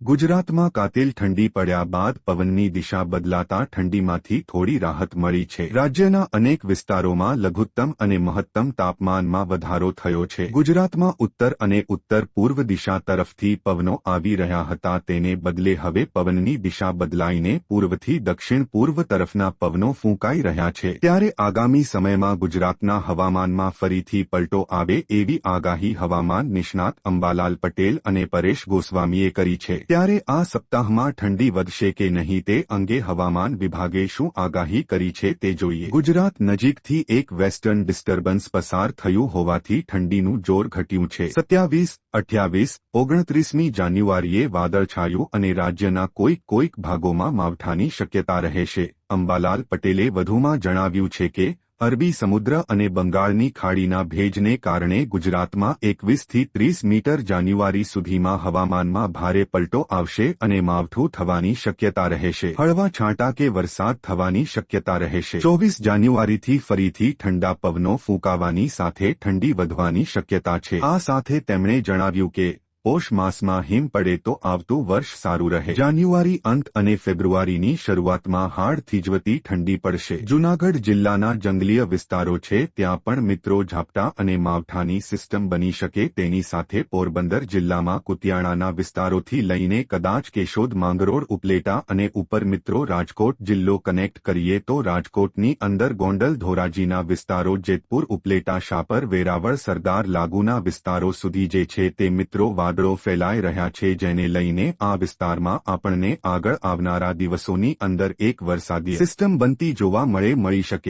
ગુજરાતમાં કાતિલ ઠંડી પડ્યા બાદ પવનની દિશા બદલાતા ઠંડીમાંથી થોડી રાહત મળી છે। રાજ્યના અનેક વિસ્તારોમાં લઘુત્તમ અને મહત્તમ તાપમાનમાં વધારો થયો છે। ગુજરાતમાં ઉત્તર અને ઉત્તર પૂર્વ દિશા તરફથી પવનો આવી રહ્યા હતા, તેને બદલે હવે પવનની દિશા બદલાઈને પૂર્વથી દક્ષિણ પૂર્વ તરફના પવનો ફૂંકાઈ રહ્યા છે। ત્યારે આગામી સમયમાં ગુજરાતના હવામાનમાં ફરીથી પલટો આવે એવી આગાહી હવામાન નિષ્ણાત અંબાલાલ પટેલ અને પરેશ ગોસ્વામીએ કરી છે। ત્યારે આ સપ્તાહમાં ઠંડી વધશે કે નહીં તે અંગે હવામાન વિભાગે શું આગાહી કરી છે તે જોઈએ। ગુજરાત નજીકથી એક વેસ્ટર્ન ડિસ્ટર્બન્સ પસાર થયું હોવાથી ઠંડીનું જોર ઘટ્યું છે। 27, 28, 29મી જાન્યુઆરીએ વાદળછાયું અને રાજ્યના કોઈક ભાગોમાં માવઠાની શક્યતા રહેશે। અંબાલાલ પટેલે વધુમાં જણાવ્યું છે કે અરબી સમુદ્ર અને બંગાળની ખાડીના ભેજને કારણે ગુજરાતમાં 21થી 30 મીટર જાન્યુઆરી સુધીમાં હવામાનમાં ભારે પલટો આવશે અને માવઠું થવાની શક્યતા રહેશે। હળવા છાંટા કે વરસાદ થવાની શક્યતા રહેશે। 24 જાન્યુઆરીથી ફરીથી ઠંડા પવનો ફૂંકાવાની સાથે ઠંડી વધવાની શક્યતા છે। આ સાથે તેમણે જણાવ્યું કે પોષ માસમાં હિમ પડે તો આવતું વર્ષ સારું રહે। જાન્યુઆરી અંત અને ફેબ્રુઆરીની શરૂઆતમાં હાડ થીજવતી ઠંડી પડશે। જૂનાગઢ જિલ્લાના જંગલીય વિસ્તારો છે, ત્યાં પણ મિત્રો ઝાપટા અને માવઠાની સિસ્ટમ બની શકે। તેની સાથે પોરબંદર જિલ્લામાં કુતિયાણાના વિસ્તારોથી લઈને કદાચ કેશોદ, માંગરોળ, ઉપલેટા અને ઉપર મિત્રો રાજકોટ જિલ્લો કનેક્ટ કરીએ તો રાજકોટની અંદર ગોંડલ, ધોરાજીના વિસ્તારો, જેતપુર, ઉપલેટા, શાપર, વેરાવળ, સરદાર, લાગુના વિસ્તારો સુધી જે છે તે મિત્રો વાદળો ફેલાઈ રહ્યા છે, જેને લઈને આ વિસ્તારમાં આપણને આગળ આવનારા દિવસોની અંદર એક વરસાદી સિસ્ટમ બનતી જોવા મળી શકે।